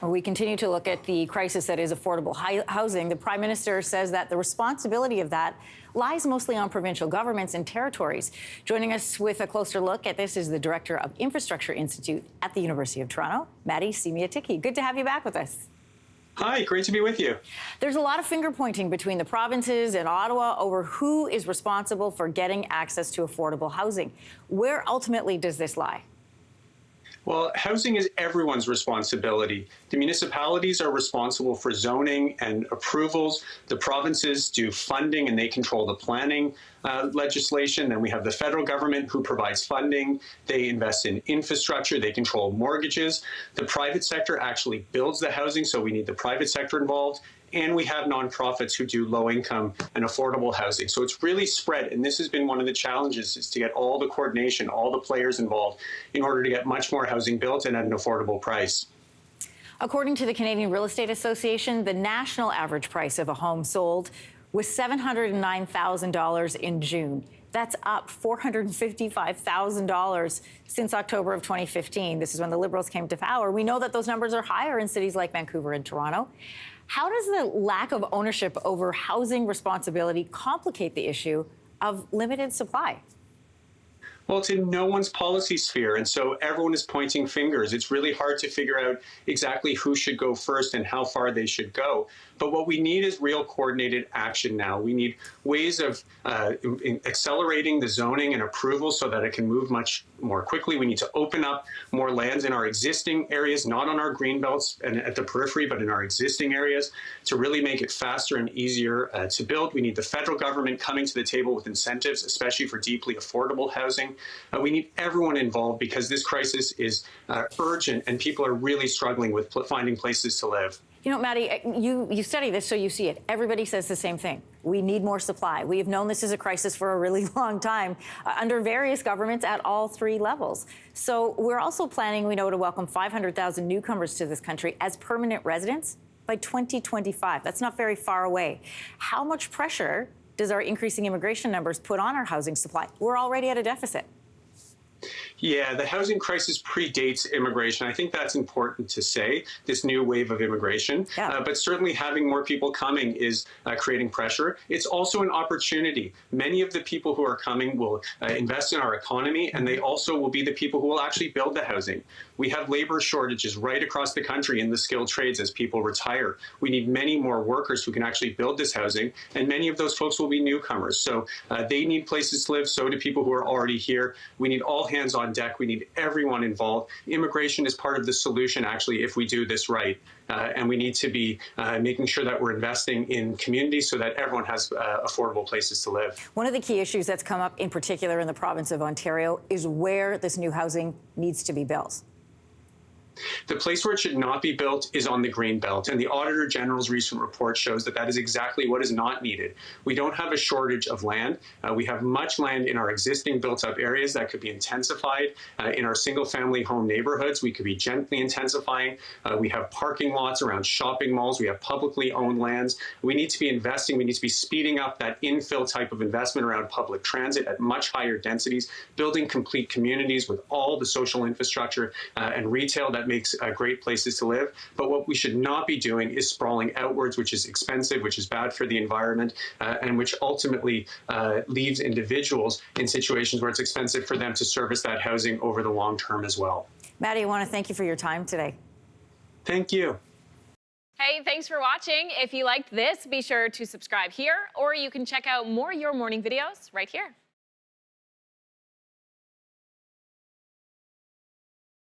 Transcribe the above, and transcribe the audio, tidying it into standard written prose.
We continue to look at the crisis that is affordable housing. The Prime Minister says that the responsibility of that lies mostly on provincial governments and territories. Joining us with a closer look at this is the Director of Infrastructure Institute at the University of Toronto, Maddie Simiatiki. Good to have you back with us. Hi, great to be with you. There's a lot of finger-pointing between the provinces and Ottawa over who is responsible for getting access to affordable housing. Where ultimately does this lie? Well, housing is everyone's responsibility. The municipalities are responsible for zoning and approvals. The provinces do funding and they control the planning legislation. Then we have the federal government who provides funding. They invest in infrastructure. They control mortgages. The private sector actually builds the housing, so we need the private sector involved. And we have nonprofits who do low-income and affordable housing. So it's really spread, and this has been one of the challenges, is to get all the coordination, all the players involved in order to get much more housing built and at an affordable price. According to the Canadian Real Estate Association, the national average price of a home sold was $709,000 in June. That's up $455,000 since October of 2015. This is when the Liberals came to power. We know that those numbers are higher in cities like Vancouver and Toronto. How does the lack of ownership over housing responsibility complicate the issue of limited supply? Well, it's in no one's policy sphere, and so everyone is pointing fingers. It's really hard to figure out exactly who should go first and how far they should go. But what we need is real coordinated action now. We need ways of accelerating the zoning and approval so that it can move much more quickly. We need to open up more lands in our existing areas, not on our green belts and at the periphery, but in our existing areas, to really make it faster and easier to build. We need the federal government coming to the table with incentives, especially for deeply affordable housing. We need everyone involved because this crisis is urgent and people are really struggling with finding places to live. You know, Maddie, you study this, so you see it. Everybody says the same thing. We need more supply. We have known this is a crisis for a really long time under various governments at all three levels. So we're also planning, we know, to welcome 500,000 newcomers to this country as permanent residents by 2025. That's not very far away. How much pressure does our increasing immigration numbers put on our housing supply? We're already at a deficit. Yeah, the housing crisis predates immigration. I think that's important to say, this new wave of immigration. Yeah. But certainly having more people coming is creating pressure. It's also an opportunity. Many of the people who are coming will invest in our economy, and they also will be the people who will actually build the housing. We have labor shortages right across the country in the skilled trades as people retire. We need many more workers who can actually build this housing, and many of those folks will be newcomers. So they need places to live, so do people who are already here. We need all hands on deck. We need everyone involved. Immigration is part of the solution, actually, if we do this right. And we need to be making sure that we're investing in communities so that everyone has affordable places to live. One of the key issues that's come up in particular in the province of Ontario is where this new housing needs to be built. The place where it should not be built is on the green belt, and the Auditor General's recent report shows that that is exactly what is not needed. We don't have a shortage of land. We have much land in our existing built-up areas that could be intensified. In our single-family home neighborhoods, we could be gently intensifying. We have parking lots around shopping malls. We have publicly owned lands. We need to be investing. We need to be speeding up that infill type of investment around public transit at much higher densities, building complete communities with all the social infrastructure and retail that makes great places to live. But what we should not be doing is sprawling outwards, which is expensive, which is bad for the environment, and which ultimately leaves individuals in situations where it's expensive for them to service that housing over the long term as well. Maddie, I want to thank you for your time today. Thank you. Hey, thanks for watching. If you liked this, be sure to subscribe here, or you can check out more Your Morning videos right here.